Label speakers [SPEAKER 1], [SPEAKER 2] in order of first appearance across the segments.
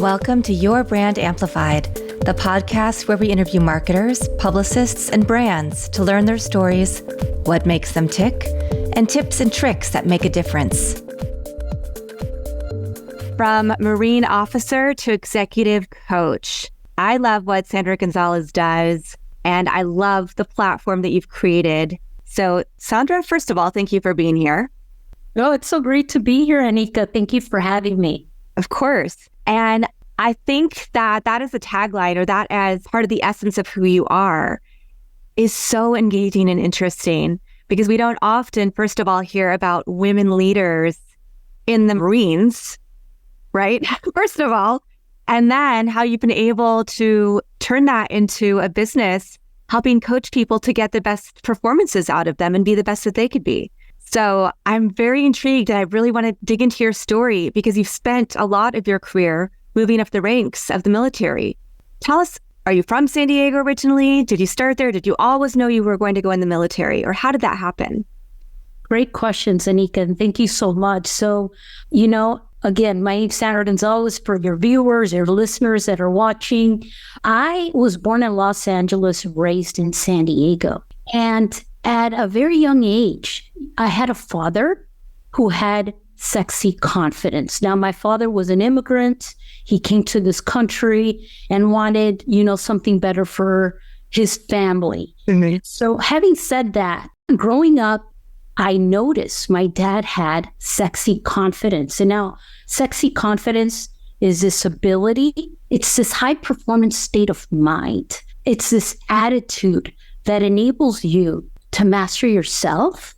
[SPEAKER 1] Welcome to Your Brand Amplified, the podcast where we interview marketers, publicists, and brands to learn their stories, what makes them tick, and tips and tricks that make a difference. From Marine officer to executive coach, I love what Sandra Gonzalez does, and I love the platform that you've created. So, Sandra, first of all, thank you for being here.
[SPEAKER 2] Oh, it's so great to be here, Anika. Thank you for having me.
[SPEAKER 1] Of course. And I think that is a tagline, or that as part of the essence of who you are, is so engaging and interesting, because we don't often, first of all, hear about women leaders in the Marines, right? First of all, and then how you've been able to turn that into a business, helping coach people to get the best performances out of them and be the best that they could be. So I'm very intrigued, and I really want to dig into your story because you've spent a lot of your career moving up the ranks of the military. Tell us, are you from San Diego originally? Did you start there? Did you always know you were going to go in the military, or how did that happen?
[SPEAKER 2] Great questions, Anika, and thank you so much. So, again, my name's Sandra Gonzalez. For your viewers, your listeners that are watching, I was born in Los Angeles, raised in San Diego. And at a very young age, I had a father who had sexy confidence. Now, my father was an immigrant. He came to this country and wanted, something better for his family. Mm-hmm. So having said that, growing up, I noticed my dad had sexy confidence. And now sexy confidence is this ability. It's this high performance state of mind. It's this attitude that enables you to master yourself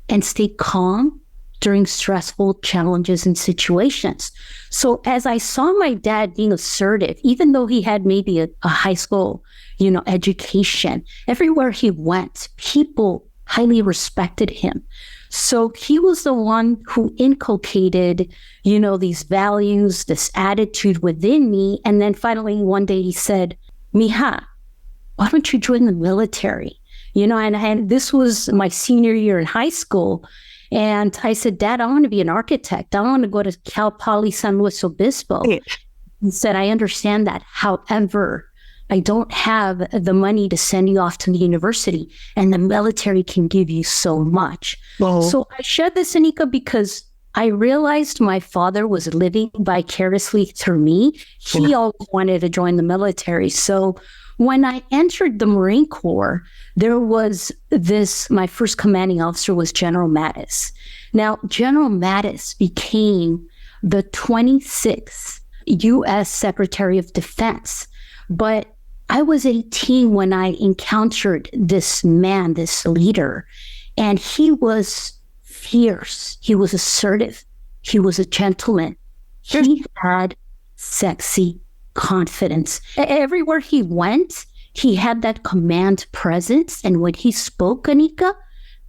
[SPEAKER 2] and stay calm during stressful challenges and situations. So as I saw my dad being assertive, even though he had maybe a high school, education, everywhere he went, people highly respected him. So he was the one who inculcated, these values, this attitude within me. And then finally one day he said, "Mija, why don't you join the military?" And this was my senior year in high school. And I said, "Dad, I want to be an architect. I want to go to Cal Poly San Luis Obispo." He said, "I understand that. However, I don't have the money to send you off to the university, and the military can give you so much." Oh. So I shared this, Anika, because I realized my father was living vicariously through me. He always wanted to join the military. So when I entered the Marine Corps, there was my first commanding officer was General Mattis. Now, General Mattis became the 26th U.S. Secretary of Defense. But I was 18 when I encountered this man, this leader, and he was fierce. He was assertive. He was a gentleman. He had sexy confidence. Everywhere he went, he had that command presence. And when he spoke, Anika,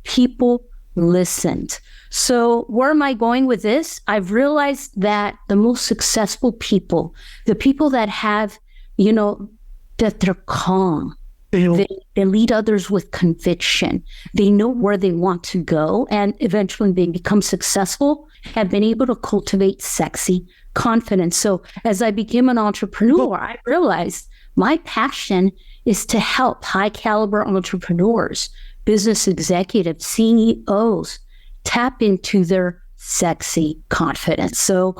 [SPEAKER 2] people listened. So where am I going with this? I've realized that the most successful people, the people that have, that they're calm, they lead others with conviction. They know where they want to go, and eventually they become successful, have been able to cultivate sexy confidence. So as I became an entrepreneur, I realized my passion is to help high caliber entrepreneurs, business executives, CEOs tap into their sexy confidence. So,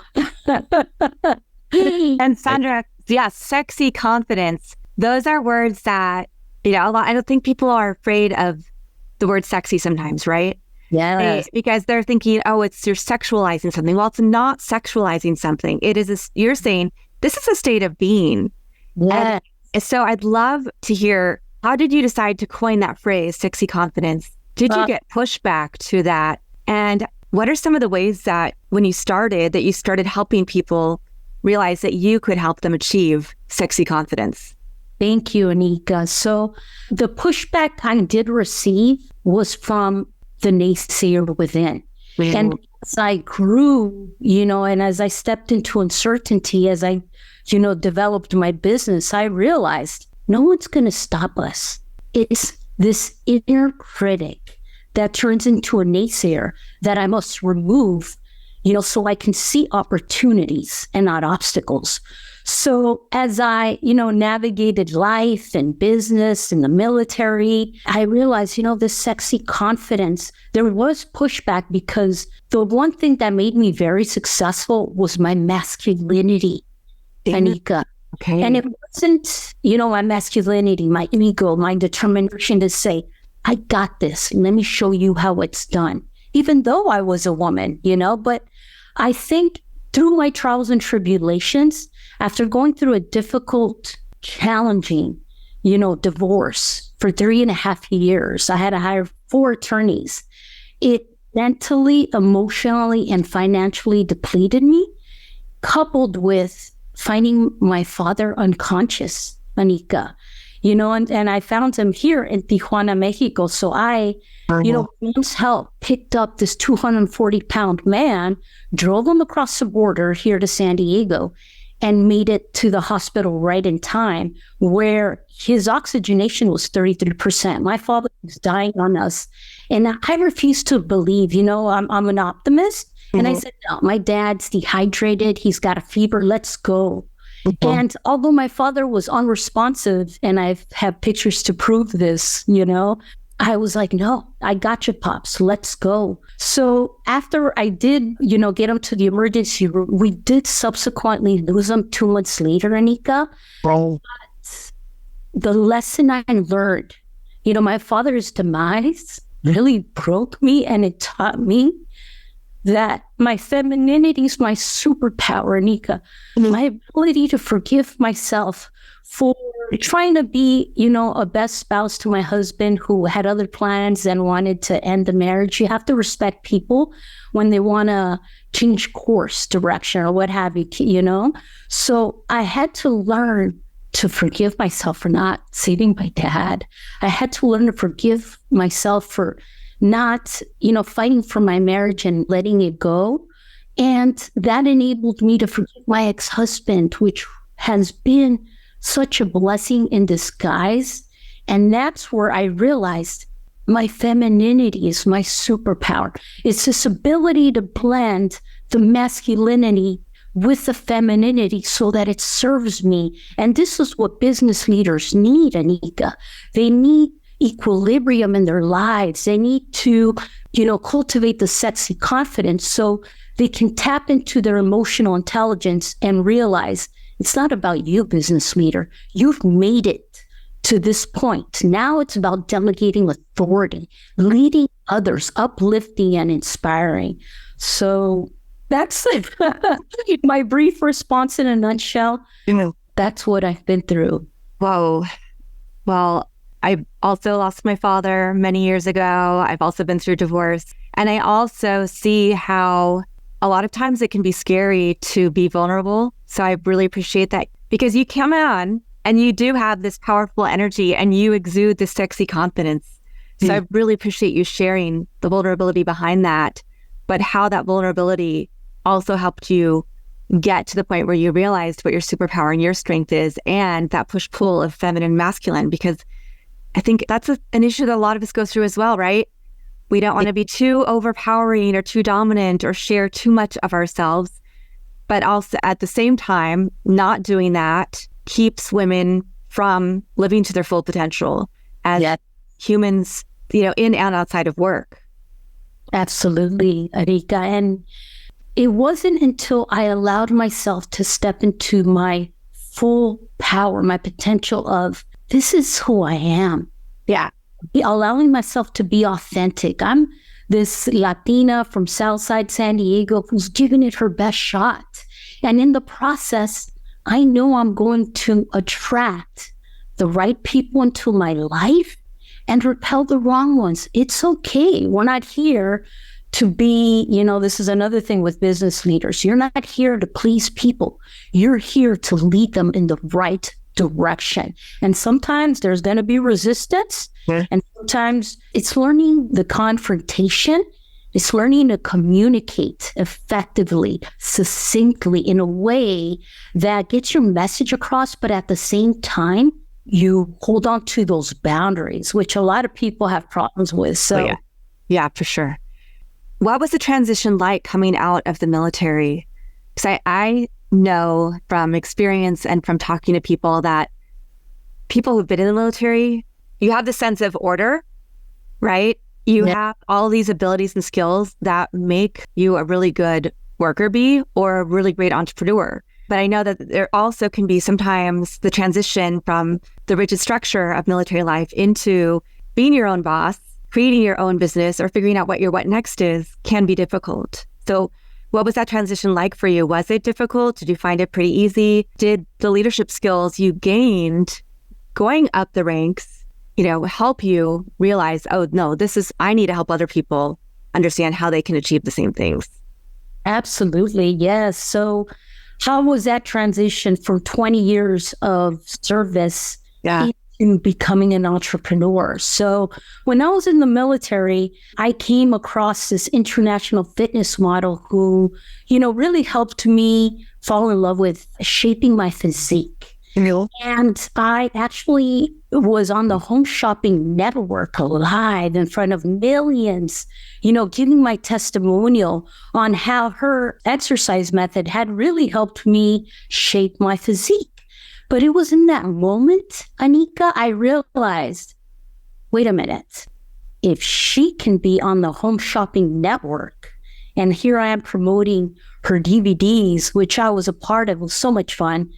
[SPEAKER 1] and Sandra, yes, sexy confidence. Those are words that, I don't think people are afraid of the word sexy sometimes, right?
[SPEAKER 2] Yeah.
[SPEAKER 1] Because they're thinking, you're sexualizing something. Well, it's not sexualizing something. It is, you're saying this is a state of being.
[SPEAKER 2] Yeah.
[SPEAKER 1] And so I'd love to hear, how did you decide to coin that phrase, sexy confidence? Did you get pushback to that? And what are some of the ways that when you started helping people realize that you could help them achieve sexy confidence?
[SPEAKER 2] Thank you, Anika. So the pushback I did receive was from the naysayer within. Mm-hmm. And as I grew, and as I stepped into uncertainty, as I, developed my business, I realized no one's going to stop us. It's this inner critic that turns into a naysayer that I must remove so I can see opportunities and not obstacles. So as I, navigated life and business and the military, I realized, this sexy confidence, there was pushback because the one thing that made me very successful was my masculinity, Anika.
[SPEAKER 1] Okay.
[SPEAKER 2] And it wasn't, my masculinity, my ego, my determination to say, I got this. Let me show you how it's done. Even though I was a woman, but I think through my trials and tribulations, after going through a difficult, challenging, divorce for 3.5 years, I had to hire 4 attorneys. It mentally, emotionally, and financially depleted me, coupled with finding my father unconscious, Anika, and I found him here in Tijuana, Mexico. So I, with Mom's help, picked up this 240-pound man, drove him across the border here to San Diego, and made it to the hospital right in time, where his oxygenation was 33%. My father was dying on us. And I refused to believe, I'm an optimist. And I said, no, my dad's dehydrated. He's got a fever. Let's go. And although my father was unresponsive, and I have pictures to prove this, I was like, no, I got you, Pops. Let's go. So after I did, get him to the emergency room, we did subsequently lose him 2 months later, Anika. But the lesson I learned, my father's demise really broke me, and it taught me that my femininity is my superpower, Anika. My ability to forgive myself for trying to be, a best spouse to my husband who had other plans and wanted to end the marriage. You have to respect people when they want to change course, direction, or what have you, So I had to learn to forgive myself for not saving my dad. I had to learn to forgive myself for not, fighting for my marriage and letting it go. And that enabled me to forgive my ex-husband, which has been such a blessing in disguise. And that's where I realized my femininity is my superpower. It's this ability to blend the masculinity with the femininity so that it serves me. And this is what business leaders need, Anika. They need equilibrium in their lives. They need to, cultivate the sexy confidence so they can tap into their emotional intelligence and realize it's not about you, business leader. You've made it to this point. Now it's about delegating authority, leading others, uplifting and inspiring. So that's my brief response in a nutshell. That's what I've been through.
[SPEAKER 1] Whoa. Well, I also lost my father many years ago. I've also been through divorce. And I also see how a lot of times it can be scary to be vulnerable. So I really appreciate that, because you come on and you do have this powerful energy and you exude this sexy confidence. So I really appreciate you sharing the vulnerability behind that, but how that vulnerability also helped you get to the point where you realized what your superpower and your strength is, and that push-pull of feminine, masculine, because I think that's an issue that a lot of us go through as well, right? We don't want to be too overpowering or too dominant or share too much of ourselves. But also at the same time, not doing that keeps women from living to their full potential as humans, in and outside of work.
[SPEAKER 2] Absolutely, Arika. And it wasn't until I allowed myself to step into my full power, my potential of, this is who I am.
[SPEAKER 1] Yeah.
[SPEAKER 2] Allowing myself to be authentic. I'm this Latina from Southside San Diego who's giving it her best shot. And in the process, I know I'm going to attract the right people into my life and repel the wrong ones. It's okay. We're not here to be, this is another thing with business leaders. You're not here to please people. You're here to lead them in the right direction. And sometimes there's going to be resistance. And sometimes it's learning the confrontation. It's learning to communicate effectively, succinctly, in a way that gets your message across, but at the same time, you hold on to those boundaries, which a lot of people have problems with. So,
[SPEAKER 1] yeah, for sure. What was the transition like coming out of the military? Because I know from experience and from talking to people that people who've been in the military, you have the sense of order, right? You have all these abilities and skills that make you a really good worker bee or a really great entrepreneur. But I know that there also can be sometimes the transition from the rigid structure of military life into being your own boss, creating your own business, or figuring out what your what next is can be difficult. So what was that transition like for you? Was it difficult? Did you find it pretty easy? Did the leadership skills you gained going up the ranks, help you realize, oh, no, I need to help other people understand how they can achieve the same things?
[SPEAKER 2] Absolutely. Yes. So how was that transition from 20 years of service into becoming an entrepreneur? So when I was in the military, I came across this international fitness model who, really helped me fall in love with shaping my physique. And I actually was on the Home Shopping Network live in front of millions, giving my testimonial on how her exercise method had really helped me shape my physique. But it was in that moment, Anika, I realized, wait a minute, if she can be on the Home Shopping Network, and here I am promoting her DVDs, which I was a part of, it was so much fun,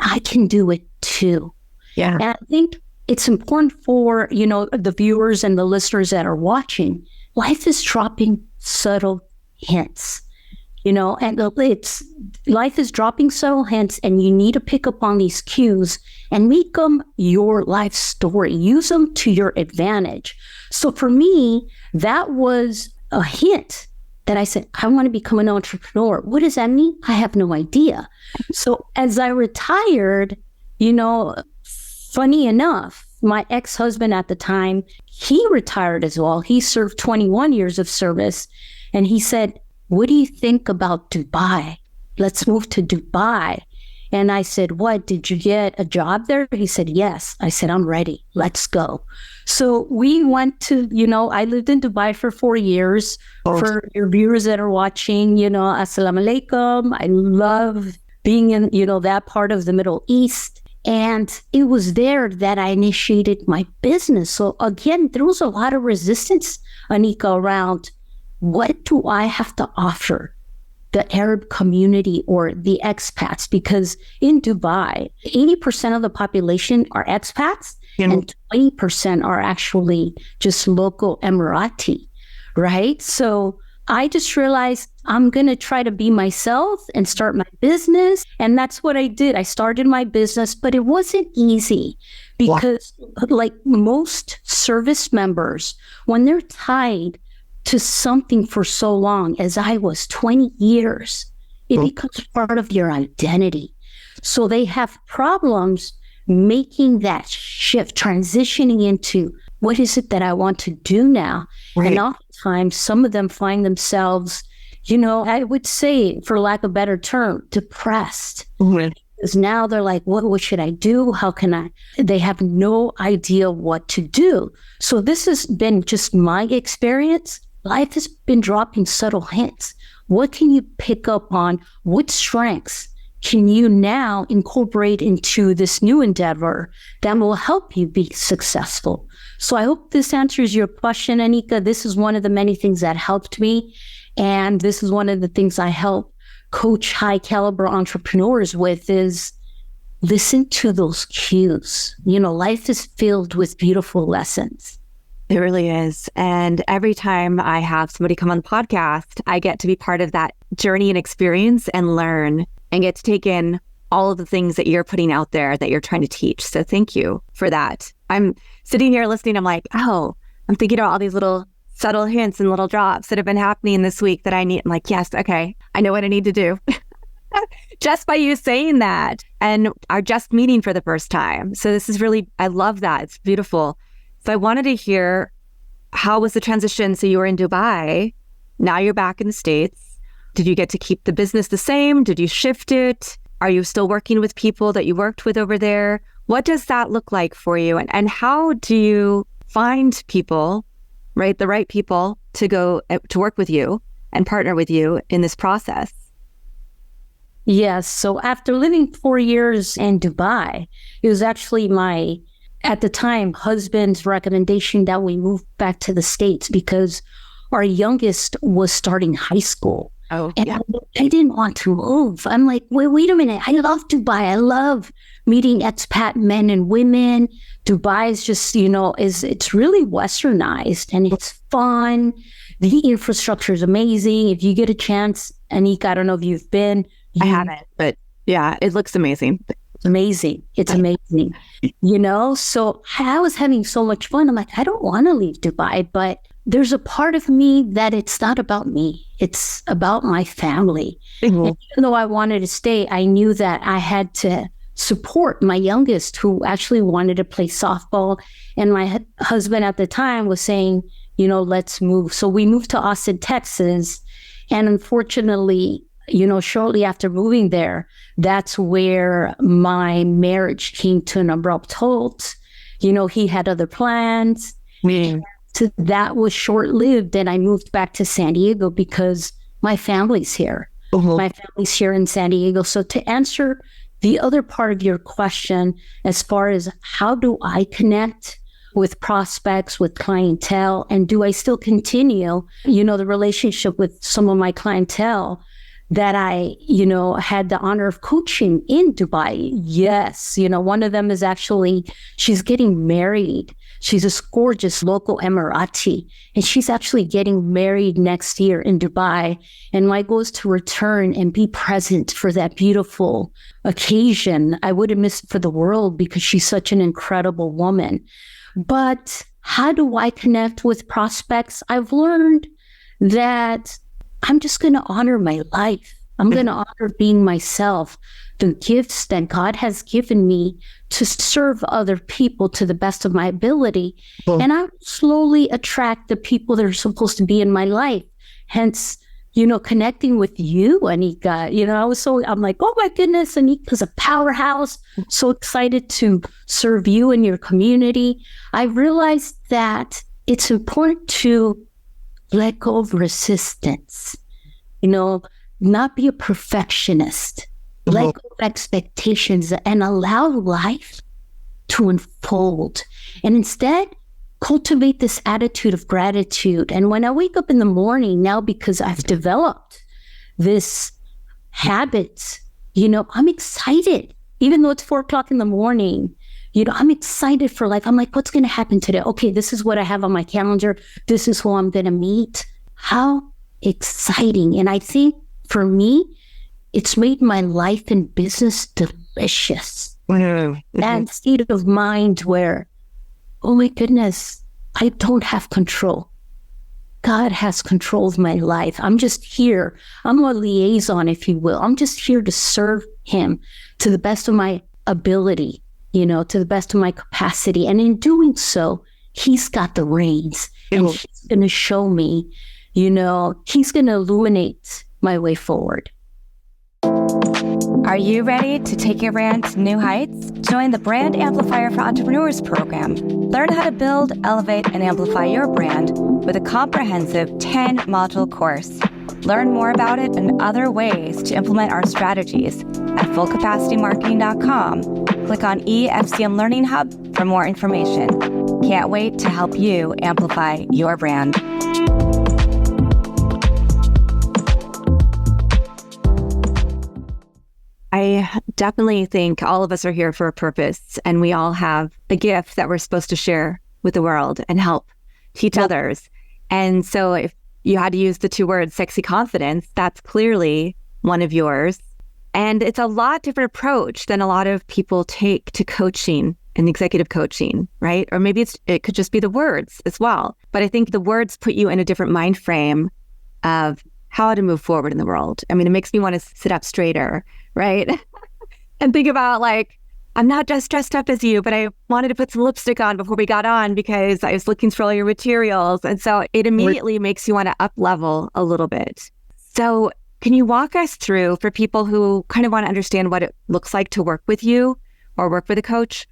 [SPEAKER 2] I can do it too.
[SPEAKER 1] Yeah.
[SPEAKER 2] And I think it's important for, the viewers and the listeners that are watching. Life is dropping subtle hints, and life is dropping subtle hints, and you need to pick up on these cues and make them your life story. Use them to your advantage. So for me, that was a hint that I said, I want to become an entrepreneur. What does that mean? I have no idea. So as I retired, funny enough, my ex-husband at the time, he retired as well. He served 21 years of service. And he said, what do you think about Dubai? Let's move to Dubai. And I said, what, did you get a job there? He said, yes. I said, I'm ready. Let's go. So we went to, I lived in Dubai for 4 years. For your viewers that are watching, assalamu alaikum. I love being in, that part of the Middle East. And it was there that I initiated my business. So again, there was a lot of resistance, Anika, around what do I have to offer the Arab community or the expats? Because in Dubai, 80% of the population are expats and 20% are actually just local Emirati, right? So I just realized I'm going to try to be myself and start my business. And that's what I did. I started my business, but it wasn't easy because like most service members, when they're tied to something for so long, as I was 20 years, it becomes part of your identity. So they have problems making that shift, transitioning into what is it that I want to do now? Right. And oftentimes, some of them find themselves, I would say, for lack of a better term, depressed. Right. Because now they're like, what should I do? How can I? They have no idea what to do. So this has been just my experience. Life has been dropping subtle hints. What can you pick up on? What strengths can you now incorporate into this new endeavor that will help you be successful? So I hope this answers your question, Anika. This is one of the many things that helped me. And this is one of the things I help coach high caliber entrepreneurs with is listen to those cues. Life is filled with beautiful lessons.
[SPEAKER 1] It really is. And every time I have somebody come on the podcast, I get to be part of that journey and experience and learn and get to take in all of the things that you're putting out there that you're trying to teach. So thank you for that. I'm sitting here listening. I'm like, I'm thinking about all these little subtle hints and little drops that have been happening this week that I need. I'm like, yes, okay, I know what I need to do. Just by you saying that and our just meeting for the first time. So this is really, I love that. It's beautiful. So I wanted to hear, how was the transition? So you were in Dubai, now you're back in the States. Did you get to keep the business the same? Did you shift it? Are you still working with people that you worked with over there? What does that look like for you? And how do you find people right? The right people to go to work with you and partner with you in this process.
[SPEAKER 2] Yes. So after living 4 years in Dubai, it was actually my, at the time, husband's recommendation that we move back to the States because our youngest was starting high school.
[SPEAKER 1] Oh,
[SPEAKER 2] and
[SPEAKER 1] yeah.
[SPEAKER 2] I didn't want to move. I'm like, wait a minute. I love Dubai. I love meeting expat men and women. Dubai is just, it's really westernized and it's fun. The infrastructure is amazing. If you get a chance, Anika, I don't know if you've been.
[SPEAKER 1] I haven't, but yeah, it looks amazing.
[SPEAKER 2] Amazing. It's amazing. So I was having so much fun. I'm like, I don't want to leave Dubai, but there's a part of me that it's not about me. It's about my family. Mm-hmm. And even though I wanted to stay, I knew that I had to support my youngest who actually wanted to play softball. And my husband at the time was saying, let's move. So we moved to Austin, Texas. And unfortunately, shortly after moving there, that's where my marriage came to an abrupt halt. He had other plans. Mm. So that was short-lived. And I moved back to San Diego because my family's here. Uh-huh. My family's here in San Diego. So to answer the other part of your question, as far as how do I connect with prospects, with clientele, and do I still continue, the relationship with some of my clientele that I, had the honor of coaching in Dubai? Yes. One of them is actually, she's getting married. She's a gorgeous local Emirati, and she's actually getting married next year in Dubai. And my goal is to return and be present for that beautiful occasion. I wouldn't miss it for the world because she's such an incredible woman. But how do I connect with prospects? I've learned that I'm just going to honor my life. I'm going to honor being myself, the gifts that God has given me to serve other people to the best of my ability. And I slowly attract the people that are supposed to be in my life. Hence, connecting with you, Anika, I'm like, oh my goodness, Anika's a powerhouse. So excited to serve you and your community. I realized that it's important to let go of resistance, not be a perfectionist, let go of expectations and allow life to unfold. And instead, cultivate this attitude of gratitude. And when I wake up in the morning now, because I've developed this habit, I'm excited. Even though it's 4:00 in the morning, I'm excited for life. I'm like, what's going to happen today? Okay, this is what I have on my calendar. This is who I'm going to meet. How exciting. And I think for me, it's made my life and business delicious. That state of mind where, oh my goodness, I don't have control. God has control of my life. I'm just here. I'm a liaison, if you will. I'm just here to serve him to the best of my ability, to the best of my capacity. And in doing so, he's got the reins and he's going to show me, he's going to illuminate my way forward.
[SPEAKER 1] Are you ready to take your brand to new heights? Join the Brand Amplifier for Entrepreneurs program. Learn how to build, elevate, and amplify your brand with a comprehensive 10-module course. Learn more about it and other ways to implement our strategies at fullcapacitymarketing.com. Click on EFCM Learning Hub for more information. Can't wait to help you amplify your brand. I definitely think all of us are here for a purpose, and we all have a gift that we're supposed to share with the world and help teach others. And so if you had to use the two words sexy confidence, that's clearly one of yours. And it's a lot different approach than a lot of people take to coaching and executive coaching, right? Or maybe it could just be the words as well. But I think the words put you in a different mind frame of how to move forward in the world. I mean, it makes me want to sit up straighter, right? And think about I'm not just dressed up as you, but I wanted to put some lipstick on before we got on because I was looking through all your materials. And so it immediately makes you want to up level a little bit. So can you walk us through, for people who kind of want to understand what it looks like to work with you or work with a coach,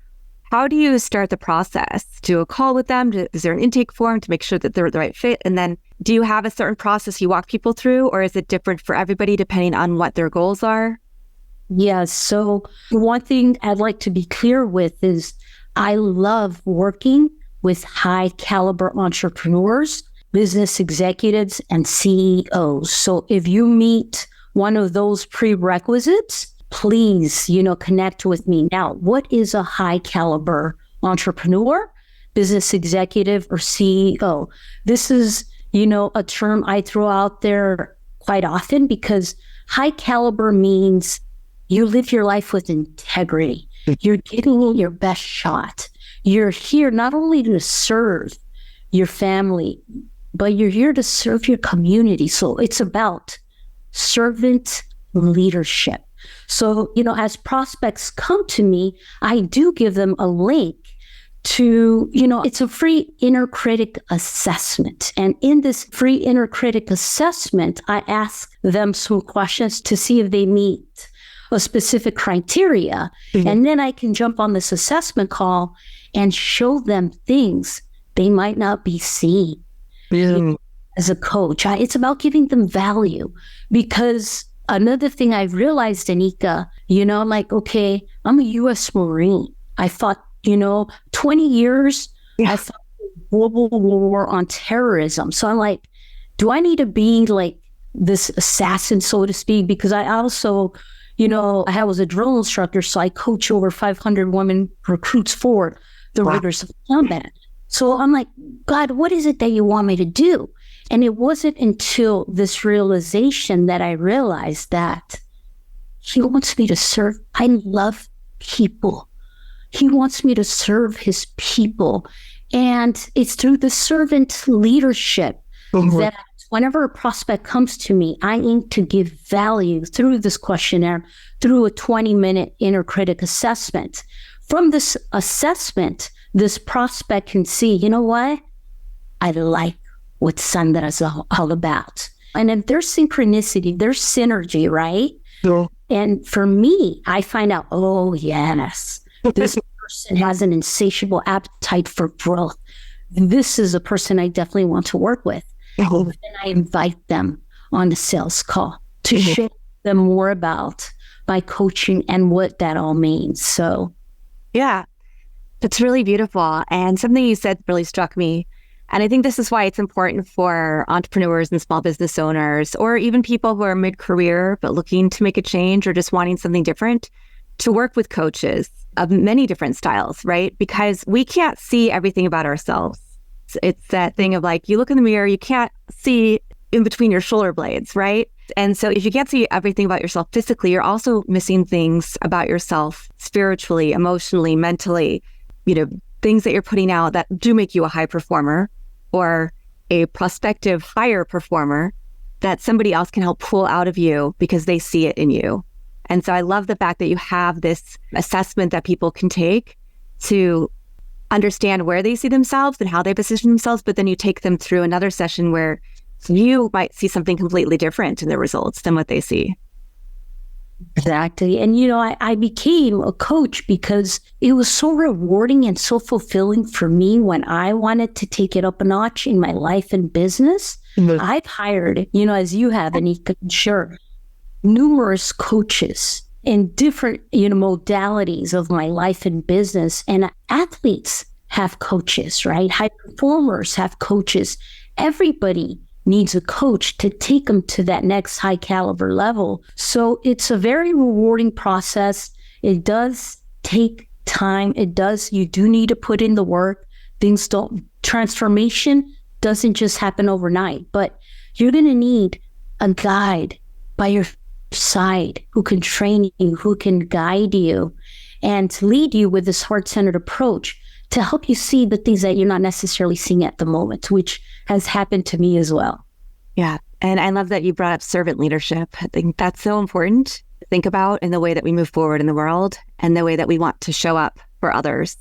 [SPEAKER 1] How do you start the process? Do a call with them? Is there an intake form to make sure that they're the right fit? And then do you have a certain process you walk people through, or is it different for everybody depending on what their goals are?
[SPEAKER 2] Yes. So one thing I'd like to be clear with is I love working with high caliber entrepreneurs, business executives, and CEOs. So if you meet one of those prerequisites, please, connect with me. Now, what is a high caliber entrepreneur, business executive, or CEO? This is, a term I throw out there quite often because high caliber means you live your life with integrity. You're giving it your best shot. You're here not only to serve your family, but you're here to serve your community. So it's about servant leadership. So, as prospects come to me, I do give them a link to, it's a free inner critic assessment. And in this free inner critic assessment, I ask them some questions to see if they meet a specific criteria. Mm-hmm. And then I can jump on this assessment call and show them things they might not be seeing. Yeah. As a coach, it's about giving them value, because another thing I've realized, Anika, I'm like, okay, I'm a U.S. Marine. I fought, 20 years, I fought global war on terrorism. So I'm like, do I need to be like this assassin, so to speak? Because I also, I was a drill instructor, so I coach over 500 women recruits for the rigors of combat. So I'm like, God, what is it that you want me to do? And it wasn't until this realization that I realized that he wants me to serve. I love people. He wants me to serve his people. And it's through the servant leadership that whenever a prospect comes to me, I aim to give value through this questionnaire, through a 20-minute inner critic assessment. From this assessment, this prospect can see, you know what? I like what Sandra's all about. And then there's synchronicity, there's synergy, right? Yeah. And for me, I find out, oh, yes, this person has an insatiable appetite for growth. This is a person I definitely want to work with. And I invite them on a sales call to share them more about my coaching and what that all means. So,
[SPEAKER 1] yeah, that's really beautiful. And something you said really struck me. And I think this is why it's important for entrepreneurs and small business owners, or even people who are mid-career but looking to make a change or just wanting something different, to work with coaches of many different styles, right? Because we can't see everything about ourselves. It's that thing of like, you look in the mirror, you can't see in between your shoulder blades, right? And so if you can't see everything about yourself physically, you're also missing things about yourself spiritually, emotionally, mentally, things that you're putting out that do make you a high performer or a prospective higher performer that somebody else can help pull out of you because they see it in you. And so I love the fact that you have this assessment that people can take to understand where they see themselves and how they position themselves, but then you take them through another session where you might see something completely different in the results than what they see.
[SPEAKER 2] Exactly. And, I became a coach because it was so rewarding and so fulfilling for me when I wanted to take it up a notch in my life and business. Mm-hmm. I've hired, as you have, Anika, sure, numerous coaches in different, modalities of my life and business. And athletes have coaches, right? High performers have coaches. Everybody needs a coach to take them to that next high caliber level. So it's a very rewarding process. It does take time. You do need to put in the work. Transformation doesn't just happen overnight, but you're going to need a guide by your side who can train you, who can guide you and lead you with this heart-centered approach to help you see the things that you're not necessarily seeing at the moment, which has happened to me as well.
[SPEAKER 1] Yeah. And I love that you brought up servant leadership. I think that's so important to think about in the way that we move forward in the world and the way that we want to show up for others.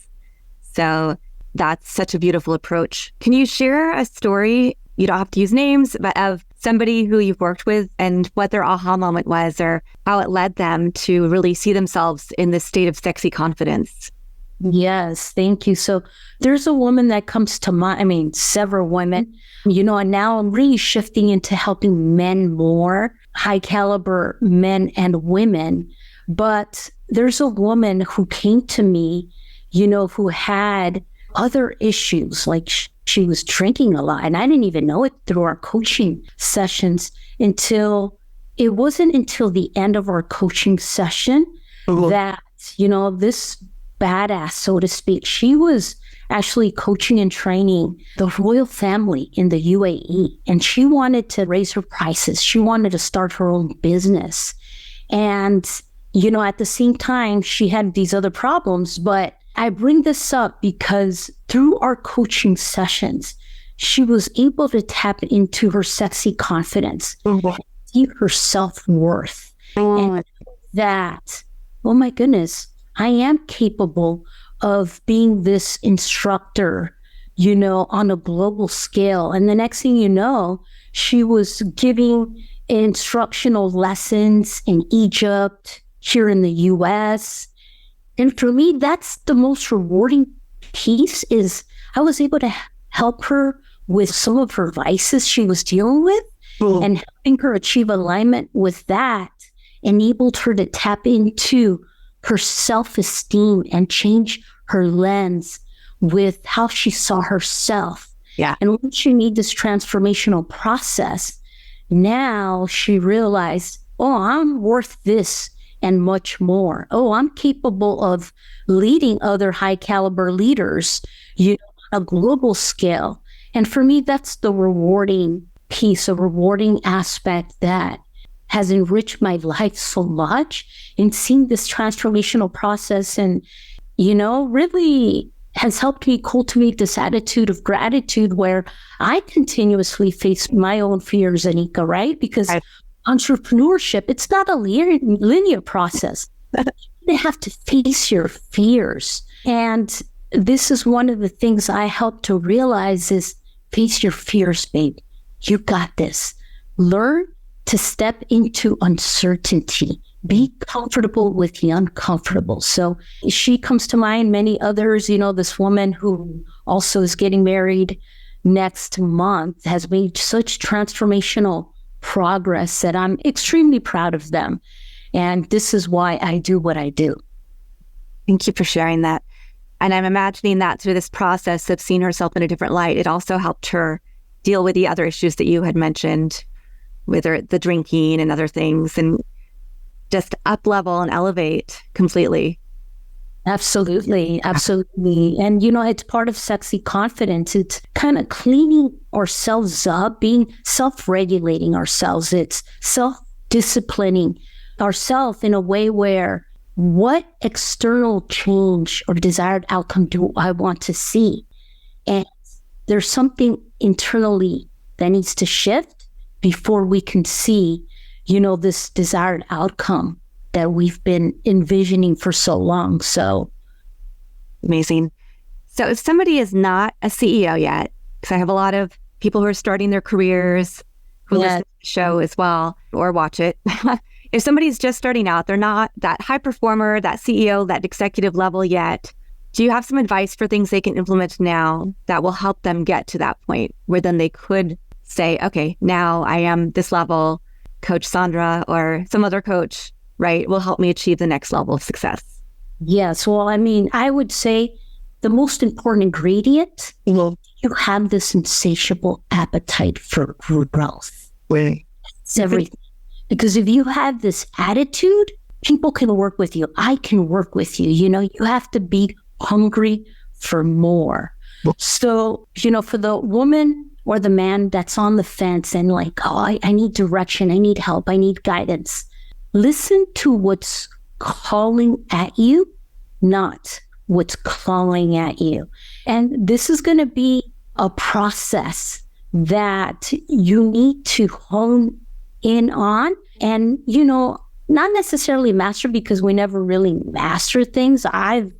[SPEAKER 1] So that's such a beautiful approach. Can you share a story? You don't have to use names, but of somebody who you've worked with and what their aha moment was or how it led them to really see themselves in this state of sexy confidence.
[SPEAKER 2] Yes, thank you. So there's a woman that comes to mind, I mean, several women, and now I'm really shifting into helping men more, high caliber men and women. But there's a woman who came to me, who had other issues, like she was drinking a lot. And I didn't even know it through our coaching sessions it wasn't until the end of our coaching session that, this badass, so to speak, she was actually coaching and training the royal family in the UAE. And she wanted to raise her prices. She wanted to start her own business. And, at the same time, she had these other problems. But I bring this up because through our coaching sessions, she was able to tap into her sexy confidence, see her self-worth, and that, oh my goodness, I am capable of being this instructor, on a global scale. And the next thing you know, she was giving instructional lessons in Egypt, here in the US. And for me, that's the most rewarding piece is I was able to help her with some of her vices she was dealing with and helping her achieve alignment with that enabled her to tap into her self-esteem and change her lens with how she saw herself.
[SPEAKER 1] Yeah.
[SPEAKER 2] And when she made this transformational process, now she realized, oh, I'm worth this and much more. Oh, I'm capable of leading other high caliber leaders, on a global scale. And for me, that's the rewarding piece, a rewarding aspect that has enriched my life so much in seeing this transformational process and, really has helped me cultivate this attitude of gratitude where I continuously face my own fears, Anika, right? Because entrepreneurship, it's not a linear process. You have to face your fears. And this is one of the things I help to realize is face your fears, babe. You got this. Learn to step into uncertainty. Be comfortable with the uncomfortable. So she comes to mind, many others, this woman who also is getting married next month has made such transformational progress that I'm extremely proud of them. And this is why I do what I do.
[SPEAKER 1] Thank you for sharing that. And I'm imagining that through this process of seeing herself in a different light, it also helped her deal with the other issues that you had mentioned, whether the drinking and other things, and just up level and elevate completely.
[SPEAKER 2] Absolutely. Absolutely. And, it's part of sexy confidence. It's kind of cleaning ourselves up, being self-regulating ourselves. It's self-disciplining ourselves in a way where what external change or desired outcome do I want to see? And there's something internally that needs to shift before we can see, this desired outcome that we've been envisioning for so long. So
[SPEAKER 1] amazing. So if somebody is not a CEO yet, because I have a lot of people who are starting their careers who listen to the show as well or watch it. If somebody's just starting out, they're not that high performer, that CEO, that executive level yet, do you have some advice for things they can implement now that will help them get to that point where then they could say, okay, now I am this level, Coach Sandra or some other coach, right, will help me achieve the next level of success?
[SPEAKER 2] Yes. Well, I would say the most important ingredient, you have this insatiable appetite for growth. It's everything. Because if you have this attitude, people can work with you. I can work with you. You have to be hungry for more. So, for the woman or the man that's on the fence and like, oh, I need direction, I need help, I need guidance. Listen to what's calling at you, not what's clawing at you. And this is going to be a process that you need to hone in on and, not necessarily master, because we never really master things. I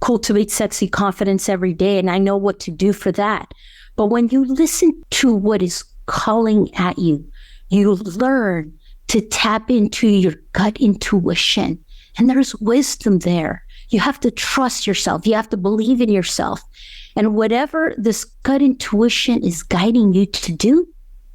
[SPEAKER 2] cultivate sexy confidence every day and I know what to do for that. But when you listen to what is calling at you, you learn to tap into your gut intuition. And there's wisdom there. You have to trust yourself. You have to believe in yourself. And whatever this gut intuition is guiding you to do,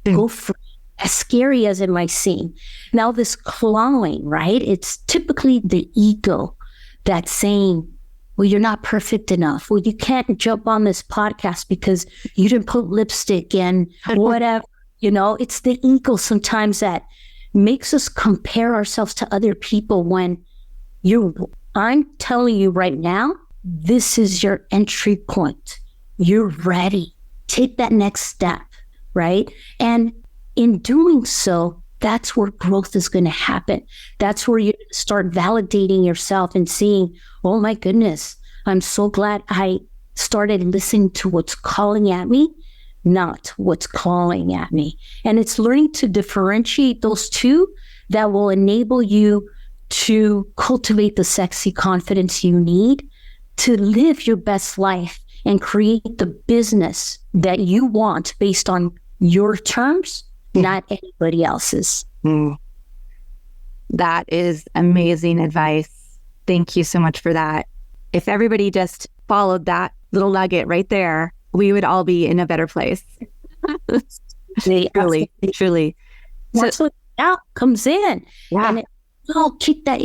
[SPEAKER 2] go for it. As scary as it might seem. Now, this clawing, right? It's typically the ego that's saying, well, you're not perfect enough. Well, you can't jump on this podcast because you didn't put lipstick and whatever. It's the ego sometimes that makes us compare ourselves to other people when I'm telling you right now, this is your entry point. You're ready. Take that next step, right? And in doing so, that's where growth is going to happen. That's where you start validating yourself and seeing, oh my goodness, I'm so glad I started listening to what's calling at me, not what's calling at me. And it's learning to differentiate those two that will enable you to cultivate the sexy confidence you need to live your best life and create the business that you want based on your terms, not anybody else's.
[SPEAKER 1] That is amazing advice. Thank you so much for that. If everybody just followed that little nugget right there, we would all be in a better place. Truly.
[SPEAKER 2] That's what doubt comes in.
[SPEAKER 1] Yeah.
[SPEAKER 2] And kick that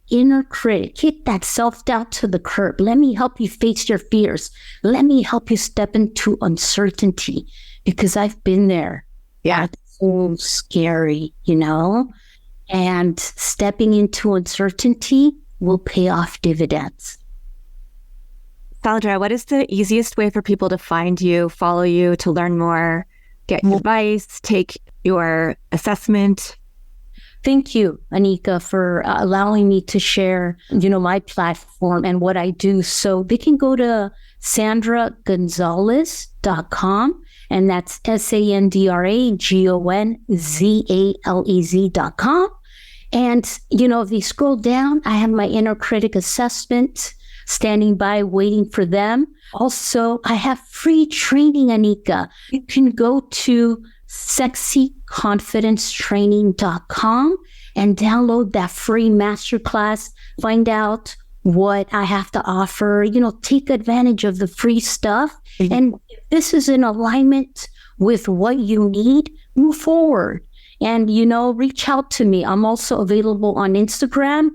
[SPEAKER 2] inner critic, kick that self-doubt to the curb. Let me help you face your fears. Let me help you step into uncertainty because I've been there.
[SPEAKER 1] Yeah.
[SPEAKER 2] It's so scary, and stepping into uncertainty will pay off dividends.
[SPEAKER 1] Sandra, what is the easiest way for people to find you, follow you, to learn more, get advice, take your assessment?
[SPEAKER 2] Thank you, Anika, for allowing me to share, my platform and what I do. So they can go to sandragonzalez.com, and that's SandraGonzalez.com. And, if you scroll down, I have my inner critic assessment standing by waiting for them. Also, I have free training, Anika. You can go to sexyconfidencetraining.com and download that free masterclass. Find out what I have to offer, take advantage of the free stuff. And if this is in alignment with what you need, move forward and, reach out to me. I'm also available on Instagram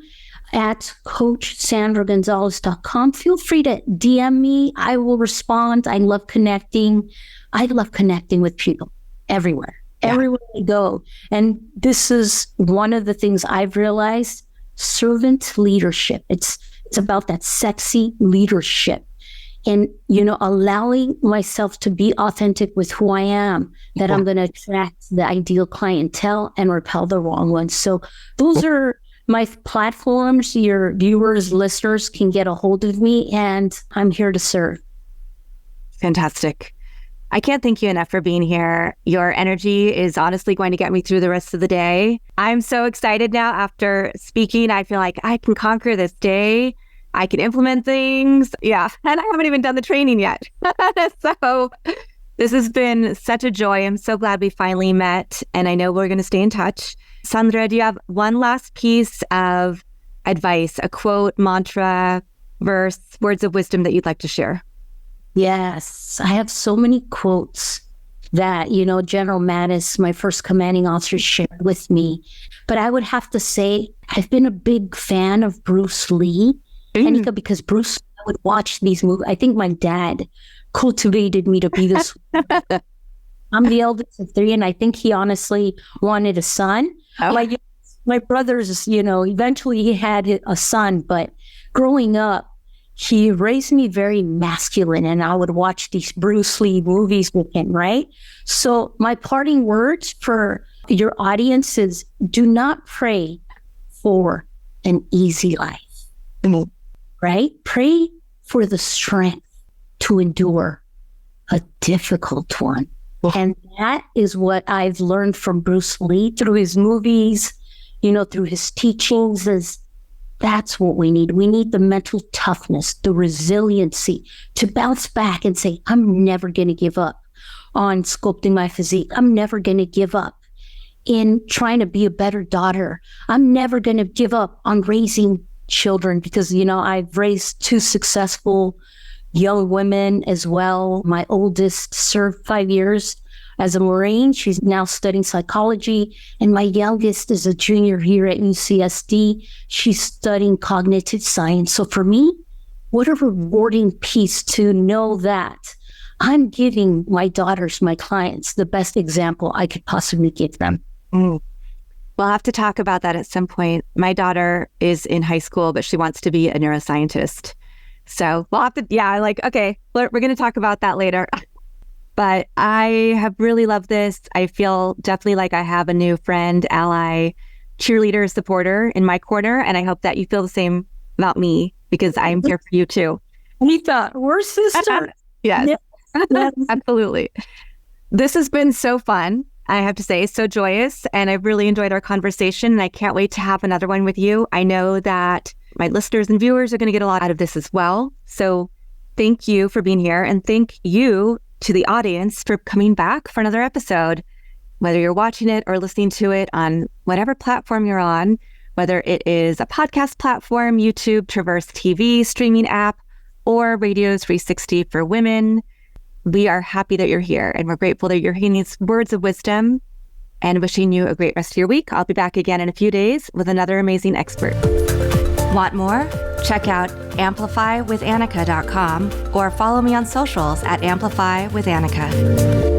[SPEAKER 2] at coachsandragonzalez.com. Feel free to DM me. I will respond. I love connecting. I love connecting with people everywhere I go. And this is one of the things I've realized, servant leadership. It's about that sexy leadership and, allowing myself to be authentic with who I am, that I'm going to attract the ideal clientele and repel the wrong ones. So those are my platforms. Your viewers, listeners can get a hold of me, and I'm here to serve.
[SPEAKER 1] Fantastic. I can't thank you enough for being here. Your energy is honestly going to get me through the rest of the day. I'm so excited now after speaking. I feel like I can conquer this day. I can implement things. Yeah. And I haven't even done the training yet. So this has been such a joy. I'm so glad we finally met. And I know we're going to stay in touch. Sandra, do you have one last piece of advice, a quote, mantra, verse, words of wisdom that you'd like to share?
[SPEAKER 2] Yes, I have so many quotes that, General Mattis, my first commanding officer, shared with me. But I would have to say, I've been a big fan of Bruce Lee, Anika, because Bruce, I would watch these movies. I think my dad cultivated me to be this. I'm the eldest of three, and I think he honestly wanted a son. Oh. My brothers, eventually he had a son, but growing up, he raised me very masculine, and I would watch these Bruce Lee movies with him, right? So my parting words for your audience is, do not pray for an easy life, right? Pray for the strength to endure a difficult one. And that is what I've learned from Bruce Lee through his movies, through his teachings, is that's what we need. We need the mental toughness, the resiliency to bounce back and say, I'm never going to give up on sculpting my physique. I'm never going to give up in trying to be a better daughter. I'm never going to give up on raising children because, I've raised 2 successful young women as well. My oldest served 5 years as a Marine. She's now studying psychology. And my youngest is a junior here at UCSD. She's studying cognitive science. So for me, what a rewarding piece to know that I'm giving my daughters, my clients, the best example I could possibly give them.
[SPEAKER 1] We'll have to talk about that at some point. My daughter is in high school, but she wants to be a neuroscientist. So we'll have to, okay, we're going to talk about that later. But I have really loved this. I feel definitely like I have a new friend, ally, cheerleader, supporter in my corner. And I hope that you feel the same about me because I'm here for you too.
[SPEAKER 2] Anita, we're sisters.
[SPEAKER 1] Yes, absolutely. This has been so fun. I have to say, so joyous. And I've really enjoyed our conversation. And I can't wait to have another one with you. I know that my listeners and viewers are going to get a lot out of this as well. So thank you for being here. And thank you to the audience for coming back for another episode, whether you're watching it or listening to it on whatever platform you're on, whether it is a podcast platform, YouTube, Traverse TV, streaming app, or Radio 360 for women. We are happy that you're here and we're grateful that you're hearing these words of wisdom and wishing you a great rest of your week. I'll be back again in a few days with another amazing expert. Want more? Check out amplifywithannika.com or follow me on socials at amplifywithannika.